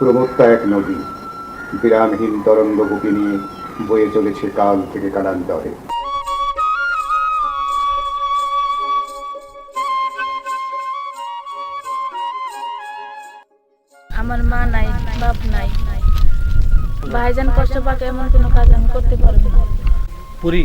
প্রমত্তা এক নদী, বিরামহীন তরঙ্গ বুকে নিয়ে বয়ে চলেছে কাল থেকে কালান্তরে। আমার মা নাই, বাপ নাই, ভাইজান কষ্ট পাকে এমন কোনো কাজ আমি করতে পারবো না। পুরি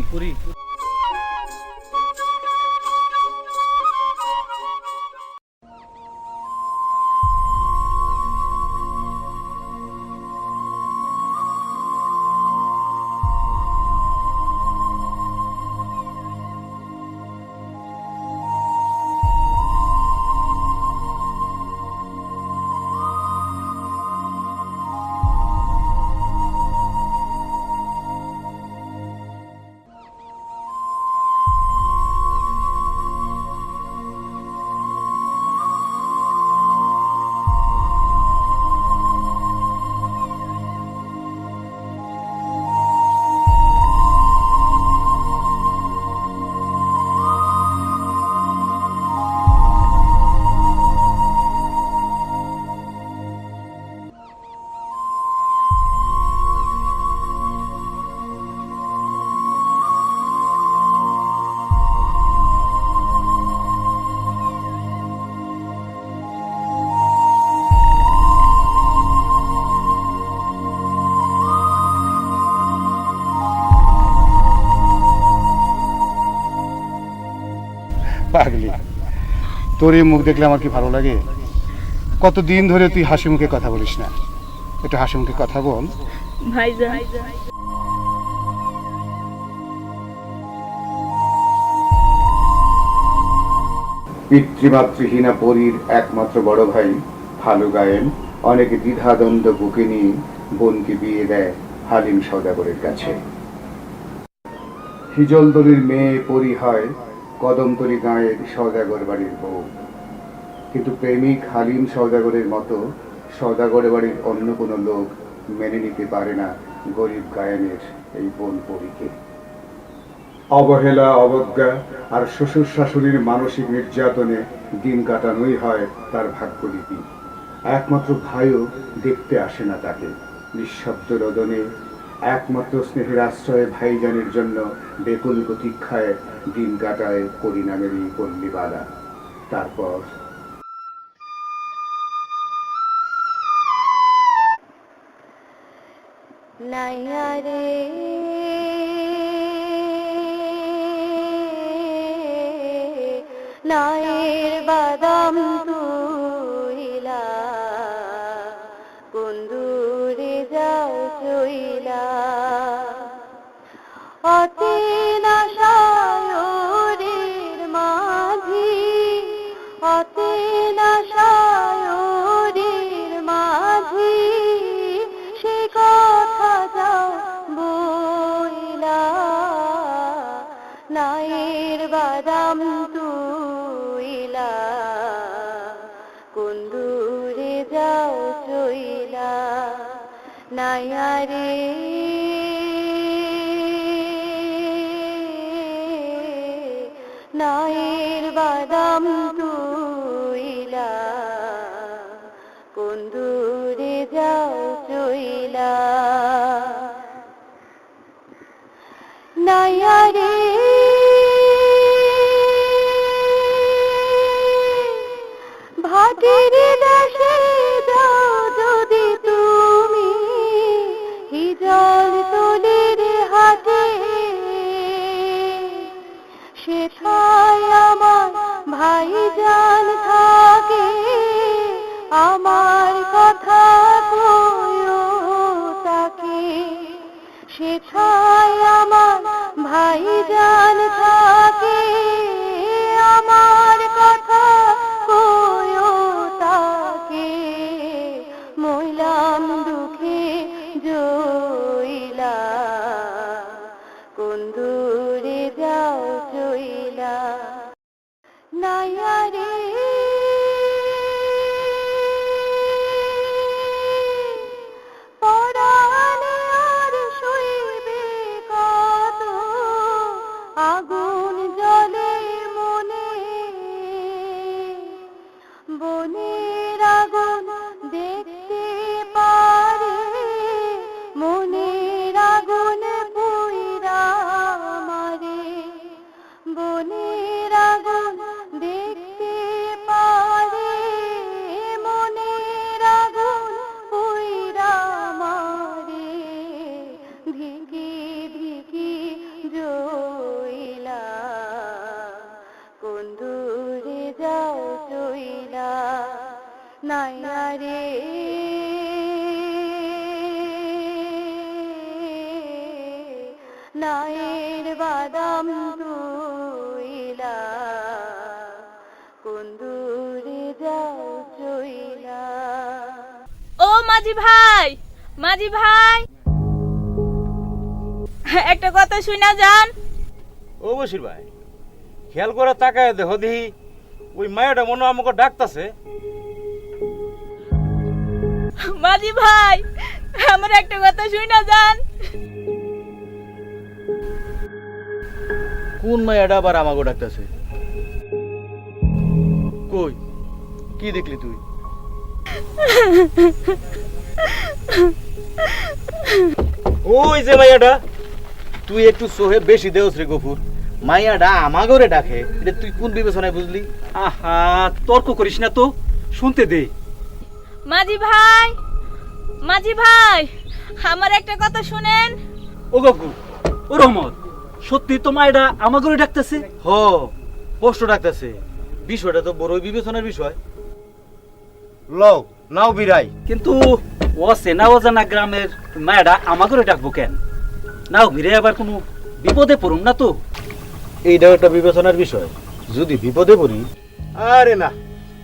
পাগলি, তোর এই মুখ দেখলে আমার কি ভালো লাগে। কতদিন ধরে তুই হাসি মুখে কথা বলিস না, একটু হাসি মুখে কথা বল। ভাইজান, পিতৃমাতৃহীনা পরীর একমাত্র বড় ভাই ভালো গায়েন অনেক দ্বিধাদ্বন্দ্ব বুকে নিয়ে বোনকে বিয়ে দেয় হালিম সওদাগরের কাছে। হিজলতলির মেয়ে পরী হয় কদমতলি গাঁয়ের সওদাগর বাড়ির বউ। কিন্তু প্রেমিক হালিম সওদাগরের মতো সওদাগর বাড়ির অন্য কোনো লোক মেনে নিতে পারে না গরিব গায়েনের এই বোন পরীকে। অবহেলা, অবজ্ঞা আর শ্বশুর শাশুড়ির মানসিক নির্যাতনে দিন কাটানোই হয় তার ভাগ্যলিপি। একমাত্র ভাইও দেখতে আসে না তাকে। নিঃশব্দ রোদনে একমাত্র স্নেহের আশ্রয়ে ভাইজানের জন্য বেকুল প্রতীক্ষায় দিন কাটায় পরিণামেরই পল্লীবালা। তারপর নাইয়া রে নায়ের বাদাম তুইলা কোন দূরে যাও চইলা অচেনা সায়রের মাঝি অচেনা সায়রের মাঝি সে কথা যাও বইলা নায়ের বাদাম তুইলা কোন দূরে যাও চইলা নাইয়া রে নায়ের বাদাম তুইলা কোন দূরে যাও চইলা নাইয়া রে ভাটির দেশে যাও যদি তুমি হিজলতলির হাটে সেথায় আমার ভাইজান থাকে আমার কথা কইও তাকে সেথায় আমার ভাইজান থাকে আমার কথা কইও তাকে মইলাম দুঃখে জইলা কোন দূরে যাও চইলা নাইয়া রে পরাণে আর সইবে কত আগুন জ্বলে মনে বনের আগুন দেখতে পা বনের আগুন দেখতে পারে মনের আগুন পুইরা মারে ধিকি ধিকি জইলা কোন দূরে যাও চইলা নাইয়া রে নায়ের বাদাম দুইলা কোন দূরে যাও চইলা। ও মাঝি ভাই, মাঝি ভাই, একটা কথা শুনা যান। ও বসির ভাই, খেয়াল করে তাকায় দেখো দেখি ওই মায়াটা মনে হয় আমাকে ডাকতাছে। মাঝি ভাই, আমার একটা কথা শুনা যান। কোন মায়াটা আবার আমাকে ডাকতাছে? কই, কি দেখলি তুই? ওই যে মায়াটা, তুই একটু সোহে বেশি দেওস রে গফুর। মায়াটা আমাগরে ডাকে, এটা তুই কোন বিবেচনায় বুঝলি? আহা, তর্ক করিস না তো, শুনতে দে। মাঝি ভাই, মাঝি ভাই, আমার একটা কথা শুনেন। ও গফুর, ও রহমত, সত্যি তো মায়েরা আমাকে ডাকতেছে? হ, পোস্ট ডাকতাছে। বিষয়টা তো বড়ই বিবেচনার বিষয়। লও নাও বিরাই। কিন্তু ও চেনা অজানা গ্রামের মায়েরা আমাকে ডাকবো কেন? নাও ভিড়ে আবার কোনো বিপদে পড়ুন না তো? এইটাও একটা বিবেচনার বিষয়। যদি বিপদে পড়ি, আরে না,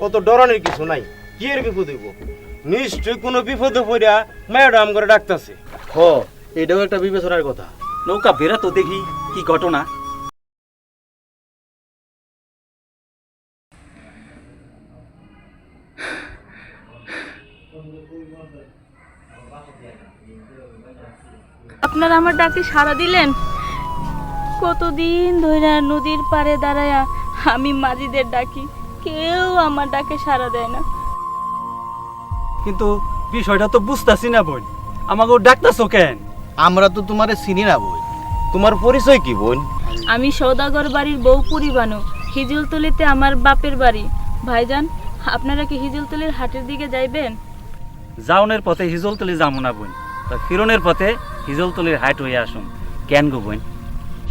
অত ডরানোর কিছু নাই। কি এর বিপদ হইব? নিশ্চয় কোনো বিপদে পড়িয়া ম্যাডাম করে ডাকতাছে। হ, এটাও একটা বিবেচনার কথা। নৌকা বেরা তো দেখি কি ঘটনা। আপনারা আমার ডাকে সাড়া দিলেন। কতদিন ধরে নদীর পাড়ে দাঁড়ায়া আমি মাঝিদের ডাকি, কেউ আমার ডাকে সাড়া দেয় না। কিন্তু বিষয়টা তো বুঝতাছি না বোন, আমাকে ডাকতাছো কেন? আমরা তো তোমারে চিনি না বোন। তোমার পরিচয় কি বোন? আমি সওদাগর বাড়ির বউ পুরিবানু। হিজলতলিতে আমার বাপের বাড়ি। ভাইজান, আপনারা কি হিজলতলির হাটের দিকে যাইবেন? যাওনের পথে হিজলতলি যাবো না বোন, তা ফিরনের পথে হিজলতলির হাট হয়ে আসুন। কেন গো বোন?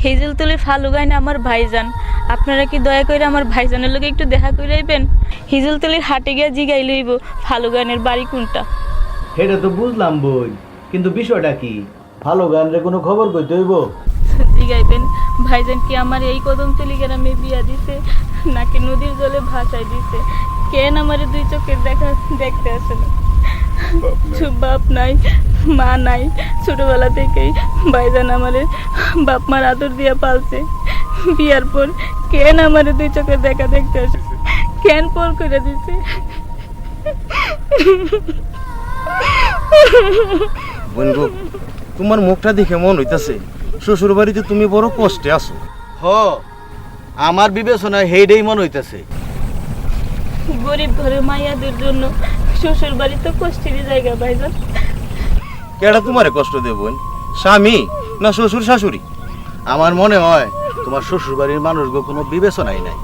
হিজলতলির ফালুগায় না আমার ভাইজান। আপনারা কি দয়া করে আমার ভাইজানের লগে একটু দেখা করে আইবেন? হিজলতলির হাটে গিয়ে জিগাই লইব ফালুগানের বাড়ি কোনটা। সেটা তো বুঝলাম বোন, কিন্তু বিষয়টা কি? ভালো গান রে কোনো খবর কইতে হইব? জিগাইবেন ভাইজান কি আমার এই কদমতলি গ্রামে বিয়া দিছে নাকি নদীর জলে ভাসাই দিছে? কেন আমারে দুই চোখের দেখা দেখতে আসে না? বাপ নাই, মা নাই। ছোটবেলা থেকেই ভাইজান আমারে বাপ মার আদর দিয়া পালছে। বিয়ার পর কেন আমারে দুই চোখের দেখা দেখতে আসে? কেন পর করে দিছে? বোন গো, তোমার মুখটা দেখে মন হইতাছে শ্বশুর বাড়িতে তুমি বড় কষ্টে আছো। হ, আমার বিবেচনায় হেইডেই মন হইতাছে। গরিব ঘরে মাইয়াদের জন্য শ্বশুর বাড়ি তো কষ্টেরই জায়গা ভাইজান। কেডা তোমারে কষ্ট দেব বোন? স্বামী না শ্বশুর শাশুড়ি? আমার মনে হয় তোমার শ্বশুর বাড়ির মানুষগো কোনো বিবেচনাই নাই।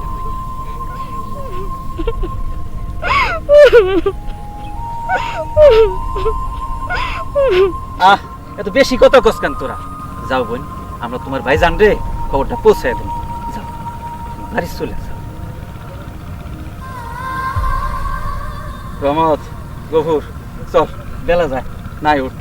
আহ, এত বেশি কথা কসকান তোরা। যাও বোন, আমরা তোমার ভাইজান রে খবরটা পৌঁছায় দেব। যাও, বাড়ি চলে যাও। রহমত, গফুর, চল, বেলা যায়, নাই উঠ।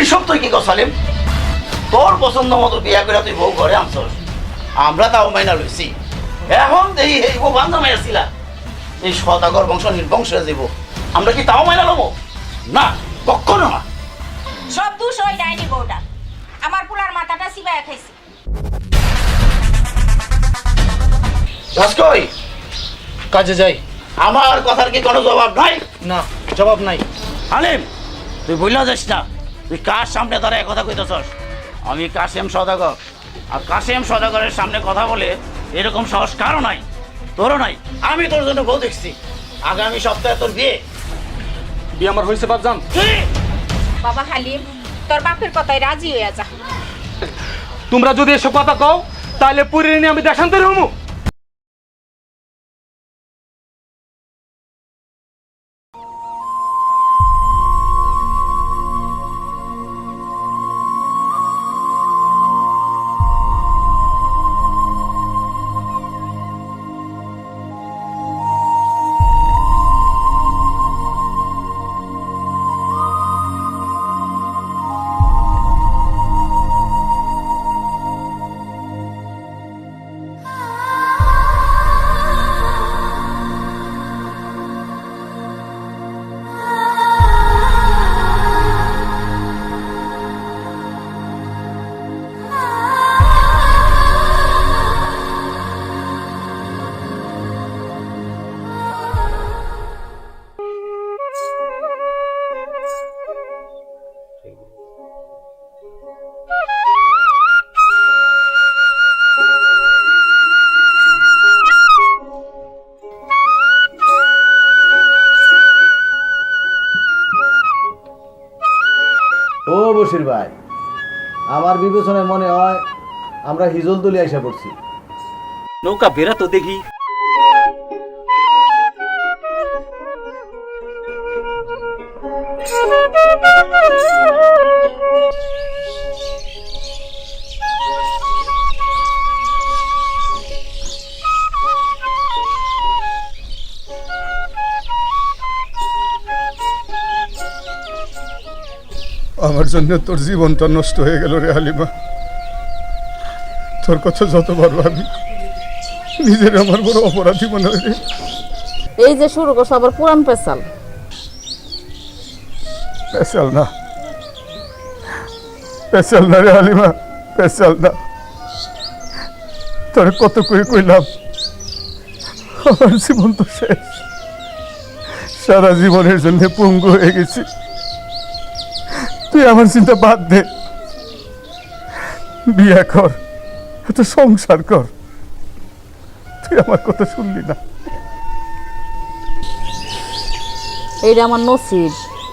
এইসব তুই কি গসালিম? তোর পছন্দ মতো বিয়া করে তুই বউ ঘরে আনছস, আমরা তাও মাইনা লইছি। এখন দেখি এই বউ বান্ধা মাইয়াছিলা, এই সদাগর বংশ নির্বংশ হয়ে যাব, আমরা কি তাও মাইনা লব? না, কখনো না। সব দোষ ওই ডাইনি বউটা। আমার পুলার মাথাটা চিবাইয়া খাইছে। কাজ কই? কাজে যাই। আমার কথার কি কোনো জবাব নাই? না, জবাব নাই। হালিম, তুই বললেও যাস না, তুই কার সামনে দাঁড়ায় কথা কইতেছস? আমি কাশেম সওদাগর, আর কাশেম সওদাগরের সামনে কথা বলে এরকম সাহস কারো নাই, তোরও নাই। আমি তোর জন্য বউ দেখছি, আগামী সপ্তাহে তোর বিয়ে। বিয়ে আমার হয়েছে বাপজান। কি? বাবা হালিম, তোর বাপের কথায় রাজি হয়ে যা। তোমরা যদি এসব কথা কও তাহলে পুরী নিয়ে আমি দেশান্তরে হমু। ও বশির ভাই, আমার বিবেচনায় মনে হয় আমরা হিজলতলি আইসা পড়ছি। নৌকা বেড়া তো দেখি। আমার জন্য তোর জীবনটা নষ্ট হয়ে গেল রে হালিমা। তোর কথা যতবার ভাবি নিজের আমার বড় অপরাধী মনে হয় রে। এই যে শুরু করছো আবার পুরান পেশাল। পেশাল না, পেশাল না রে হালিমা, পেশাল না। তোর কত করে কইলাম আমার জীবন তো শেষ, সারা জীবনের জন্য পঙ্গু হয়ে গেছি। তুই আমার চিন্তা বাদ দে, বিয়ে কর, একটা সংসার কর। তুই আমার কথা শুনলি না। এইটা আমার নসিব,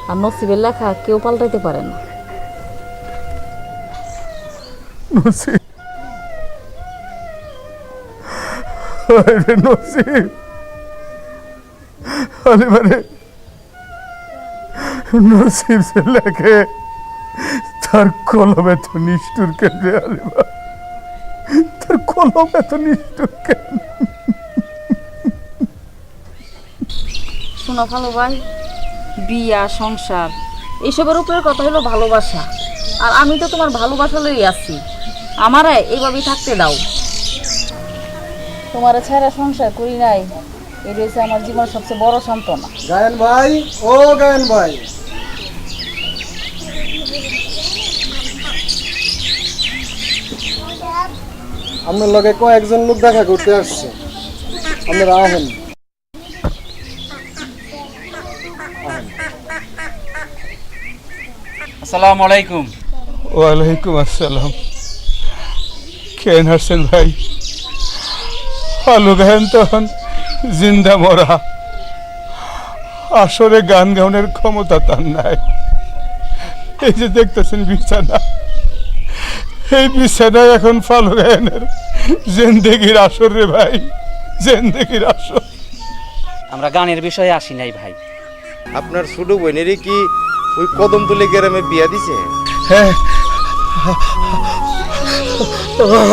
আর নসিবের লেখা কেউ পাল্টাইতে পারে না। নসিব, আরে নসিব, হালিমারে নসিব সে লেখে তার কলম এত নিষ্ঠুর কেন রে হালিমা? তার কলম এত নিষ্ঠুর কেন? শোনো ভালো ভাই, বিয়া সংসার এইসবের উপরের কথা হলো ভালোবাসা। আর আমি তো তোমার ভালোবাসা লই আছি, আমারে এইভাবেই থাকতে দাও। তোমার ছাড়া সংসার করি নাই, এটা হচ্ছে আমার জীবনের সবচেয়ে বড় সান্ত্বনা। গায়ন ভাই, ও গায়ন ভাই, আপনার লগে কয়েকজন লোক দেখা করতে আসছে, আপনারা আহেন। আসসালামু আলাইকুম। ওয়ালাইকুম আসসালাম। কেন হাসছেন ভাই? আলু গায়ন তখন জিন্দা মরা, আসরে গান গাউনের ক্ষমতা তার নাই। এই যে দেখতেছেন বিছানা, এই বিছানায় এখন ফালু গায়নের জিন্দেগির আসর রে ভাই, জিন্দেগির আসর। আমরা গানের বিষয়ে আসি নাই ভাই। আপনার ছোট বোনেরই কি ওই কদমতলি গ্রামে বিয়া দিছে? হ্যাঁ,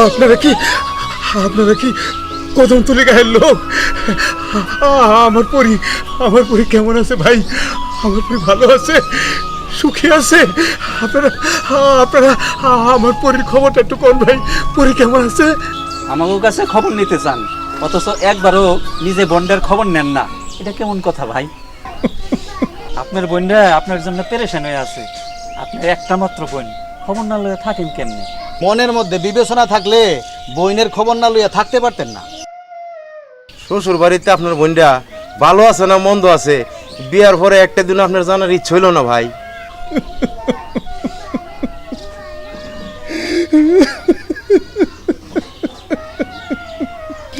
আপনারা কি কদমতলি গায়ের লোক? আমার পরি কেমন আছে ভাই? আমার পরি ভালো আছে, সুখী আছে? আপনারা আমার পরির খবরটা একটু কোন ভাই, পরি কেমন আছে? আমাদের কাছে খবর নিতে চান, অথচ একবারও নিজে বোনদের খবর নেন না, এটা কেমন কথা ভাই? আপনার বোনরা আপনার জন্য পেরেশান হয়ে আছে। আপনার একটা মাত্র বোন, খবর না লয়ে থাকেন কেমনে? মনের মধ্যে বিবেচনা থাকলে বইনের খবর না লইয়া থাকতে পারতেন না। শ্বশুর বাড়িতে আপনার বোনটা ভালো আছে না মন্দ আছে বিয়ার পরে একটা দিন আপনার জানার ইচ্ছে হইল না ভাই?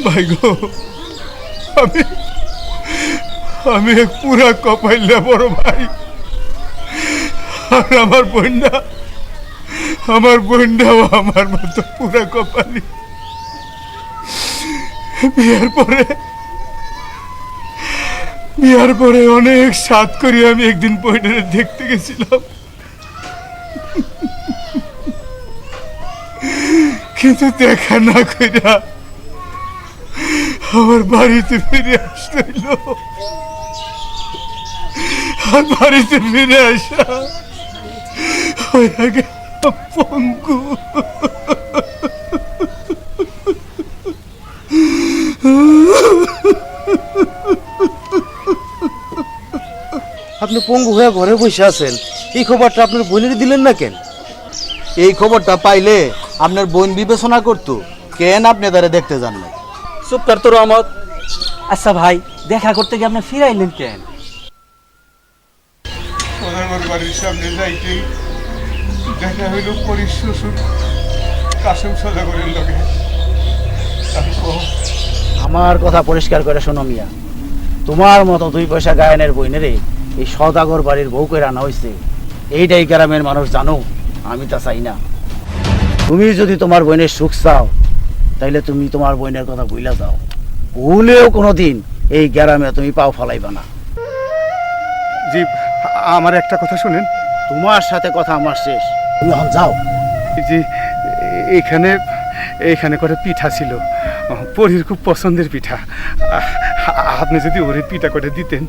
ভাই গো, আমি আমি এক পুরা কপাইলে বড় ভাই। আর আমার বোনটাও আমার মতো পুরা কপালি। বিয়ার পরে অনেক সাত করি আমি একদিন বোনের দেখতে গেছিলাম, কিন্তু দেখা না কইরা আমার বাড়িতে ফিরে আসতে হইল। আর বাড়িতে ফিরে আসা হয়ে গেল পঙ্গু। আপনি পঙ্গু হয়ে ঘরে বসে আছেন, এই খবরটা আপনার বোনের দিলেন না কেন? এই খবরটা পাইলে আপনার বোন বিবেচনা করতো কেন আপনি তারা দেখতে যান না। চুপ কর তো রহমত। আচ্ছা ভাই, দেখা করতে গিয়ে আপনি ফিরাইলেন কেন? সদাগর বাড়ির সামনে যাইতেই দেখা হইল পরির শ্বশুর কাসেম সদাগরের লগে। আমার কথা পরিষ্কার করে শোনো মিয়া, তোমার মতো 2 পয়সা গায়নের বইনেরে এই সদাগর বাড়ির বউ করে আনা হয়েছে, এইটাই গ্রামের মানুষ জানো। আমি তা চাই না। তুমি যদি তোমার বোনের সুখ চাও তাইলে তুমি তোমার বোনের কথা ভুইলা যাও। ভুলেও কোনোদিন এই গ্রামে তুমি পাও ফলাইবা না। জি, আমার একটা কথা শুনেন। তোমার সাথে কথা আমার শেষ, তুমি এখন যাও। জি, এইখানে করে পিঠা ছিল, পরীর খুব পছন্দের পিঠা। আপনি যদি ওরে পিঠা করে দিতেন।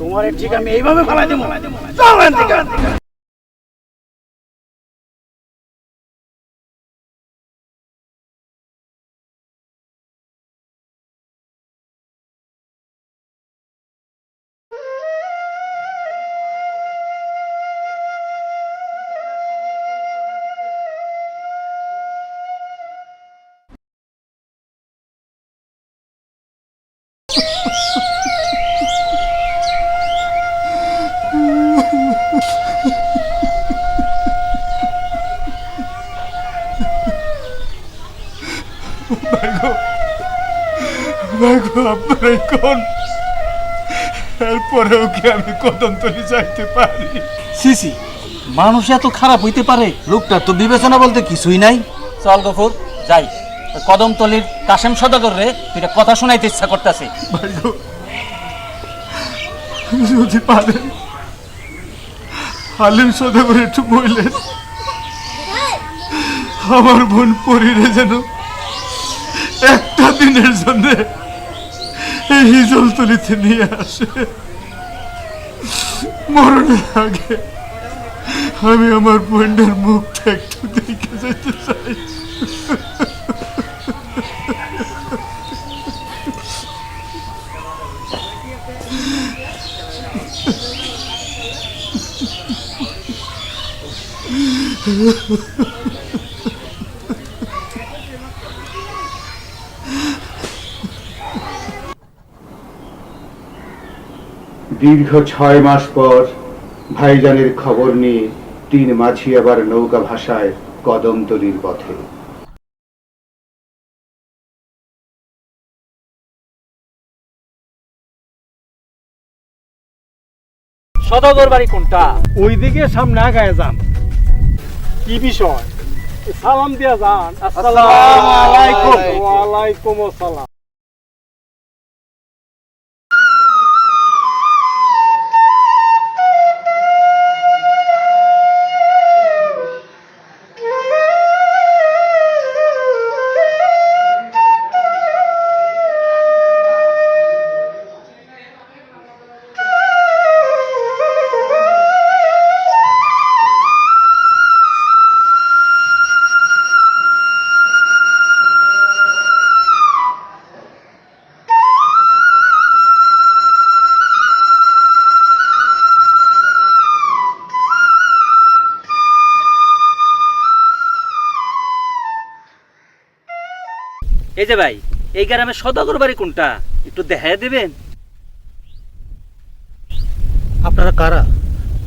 তোমার ঠিক আমি এইভাবে ফেলাই দেবো। যাও এখান থেকে। আপনারাই কোন, এরপরেও কি আমি কদমতলি যাইতে পারি? সিসি, মানুষ এত খারাপ হইতে পারে? লোকটার তো বিবেচনা বলতে কিছুই নাই। চল গফুর যাই, কদমতলির কাশেম সদাগর রে তুইটা কথা শোনাইতে ইচ্ছা করতেছে। ভাই গো, যদি পারেন হালিম সদাগর একটু বললেন আমার বোন পরীরে যেন একটা দিনের জন্য এই হিজলতলিতে নিয়ে আসে। মরণের আগে আমি আমার বোনের মুখটা একটু দেখে যেতে চাই। দীর্ঘ 6 মাস পর ভাইজানের খবর নিয়ে 3 মাঝি আবার নৌকা ভাষায় কদমতলির পথে। সদাগর বাড়ি কোনটা? ওইদিকে সামনে আগায় যান। কি বিষয়? সালাম দিয়া যান। আসসালামু আলাইকুম। ওয়ালাইকুম আসসালাম। এই যে ভাই, এই গ্রামে সদাগর বাড়ি কোনটা একটু দেখায় দেবেন? আপনারা কারা?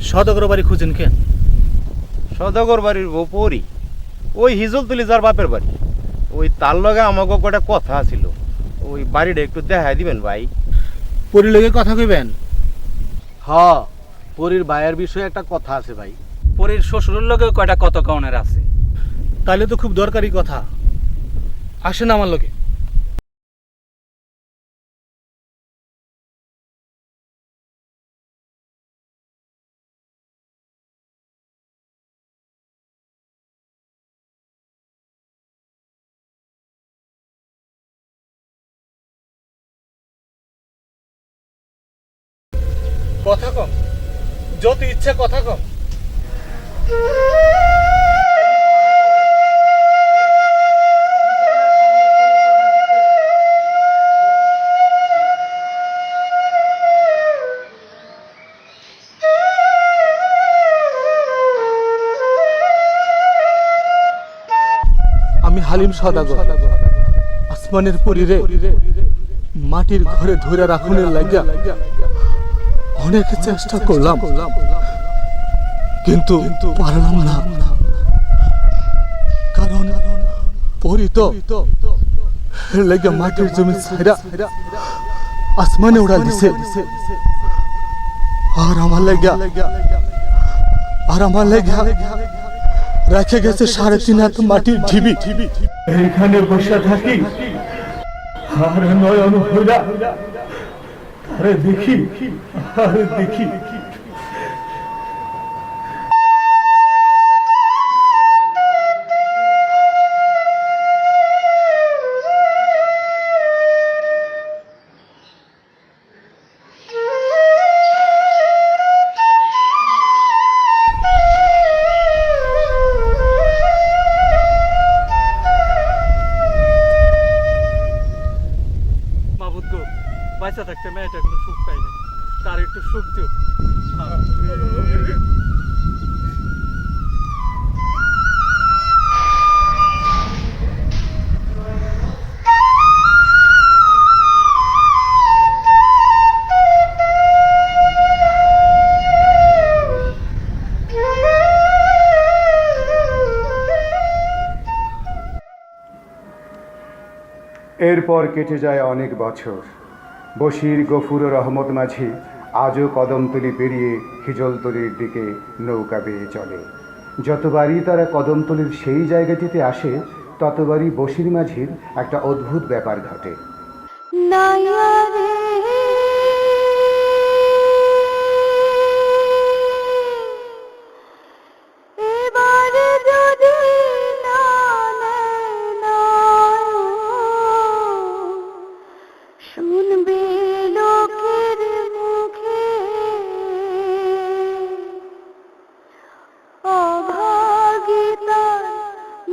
সদাগর বাড়ি খুঁজেন কেন? সদাগর বাড়ির বউ পরি, ওই হিজল তুলি যার বাপের বাড়ি, ওই তার লগে আমাকে কটা কথা ছিল, ওই বাড়িটা একটু দেখাই দিবেন ভাই। পরি লেগে কথা কইবেন? হ, পরীর ভাইয়ের বিষয়ে একটা কথা আছে ভাই। পরীর শ্বশুরের লগে কয়টা কত কনের আছে। তাহলে তো খুব দরকারি কথা, আসেন আমার লগে। কথা কম, যত ইচ্ছা কথা কম। আমি হালিম সদাগর, আসমানের পরিরে মাটির ঘরে ধরে রাখুনের লাগিয়া অনেক চেষ্টা করলাম, কিন্তু পারলাম না। কারণ পরি তো লেগে মাটির জমি ছাইরা আসমানে উড়া দিছে, আর আমার লেগা রেখে গেছে 3.5 হাত মাটির ঢিবি। এইখানে বসে থাকি আর নয়ন হইরা আরে দেখি। মাবুদ গো, বাচ্চা থাকতে মেয়েটা কোনো সুখ পাই না, তার একটু সুখ দিও। এরপর কেটে যায় অনেক বছর। বশির, গফুর ও রহমত মাঝি আজও কদমতলি পেরিয়ে হিজলতলির দিকে নৌকা বেয়ে চলে। যতবারই তারা কদমতলির সেই জায়গাটিতে আসে, ততবারই বশির মাঝির একটা অদ্ভুত ব্যাপার ঘটে। শুনবে লোকের মুখে অভাগিতার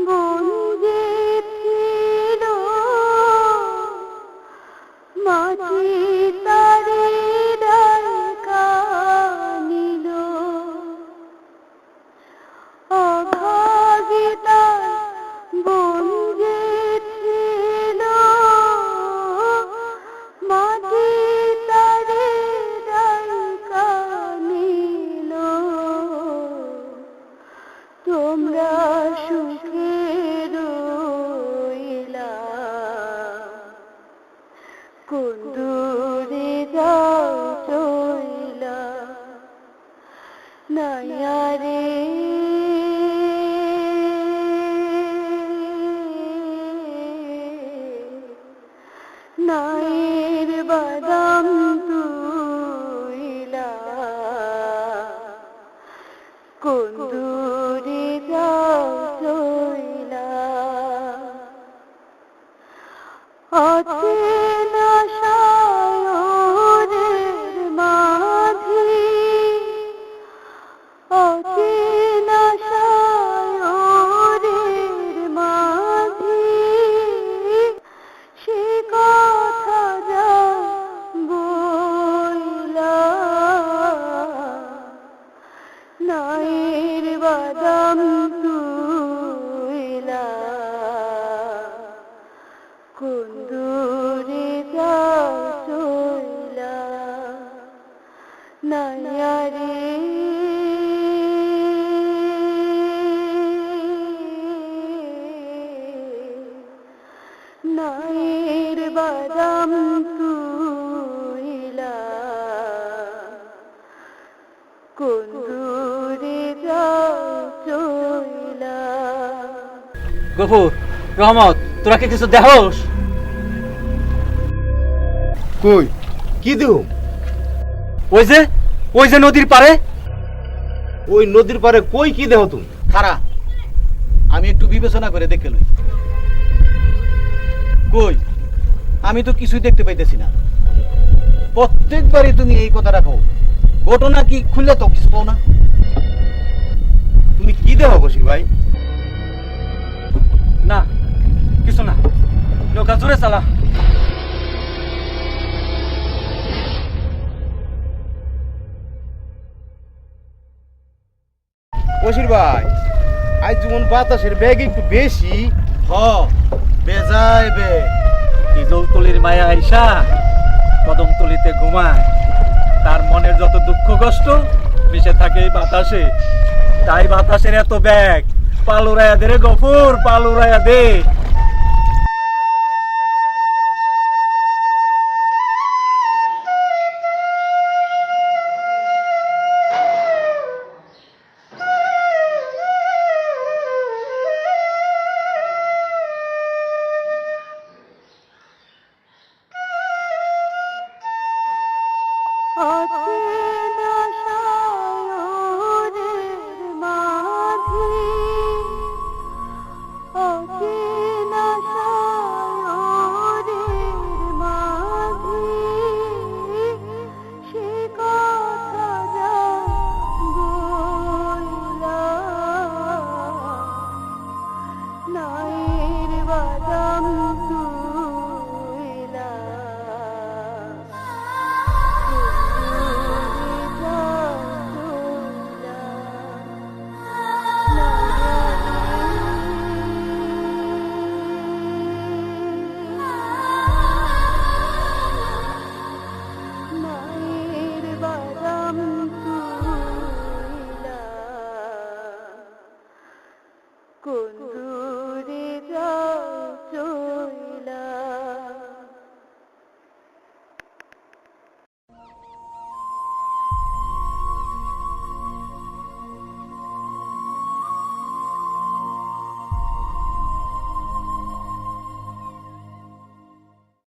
বন্দে ছিল, মাটি তারে ডাকা নিল। অভাগিতার বন্দে ছিল, মাটি তারে ডাকা নিল। তোমরা সুখে রইলা, কোন দূরে যাও চইলা, নায়ারে নায়ের বাদাম তুইলা, কোন দূরে যাও চইলা। অচেনা সায়রের মাঝি, অচেনা সায়রের মাঝি, সে কথা যা বইলা, নায়ের বাদাম দূরে যাও চইলা। গফুর, রহমত, তোরা কি কিছু দেহস? কই কি দেব? ওই যে নদীর পারে। ওই নদীর পারে কই কি দেহ তুমি? খারা আমি একটু বিবেচনা করে দেখে লই। কই আমি তো কিছুই দেখতে পাইতেছি না। প্রত্যেকবারই তুমি এই কথা রাখো, ঘটনা কি খুললে তো কিছু পাও না। তুমি কি দেহ বসির ভাই? না, কিছু না, নৌকা জোরে চালা। বসির ভাই, আজ যেমন বাতাসের বেগ একটু বেশি। হ বেজায় বে ইজলতলির মায়া আইসা কদমতলিতে ঘুমায়, তার মনের যত দুঃখ কষ্ট মিশে থাকে এই বাতাসে। তাই বাতাসের এত ব্যাগ। পালুরায়া দে রে গফুর, পালুরায়া দে।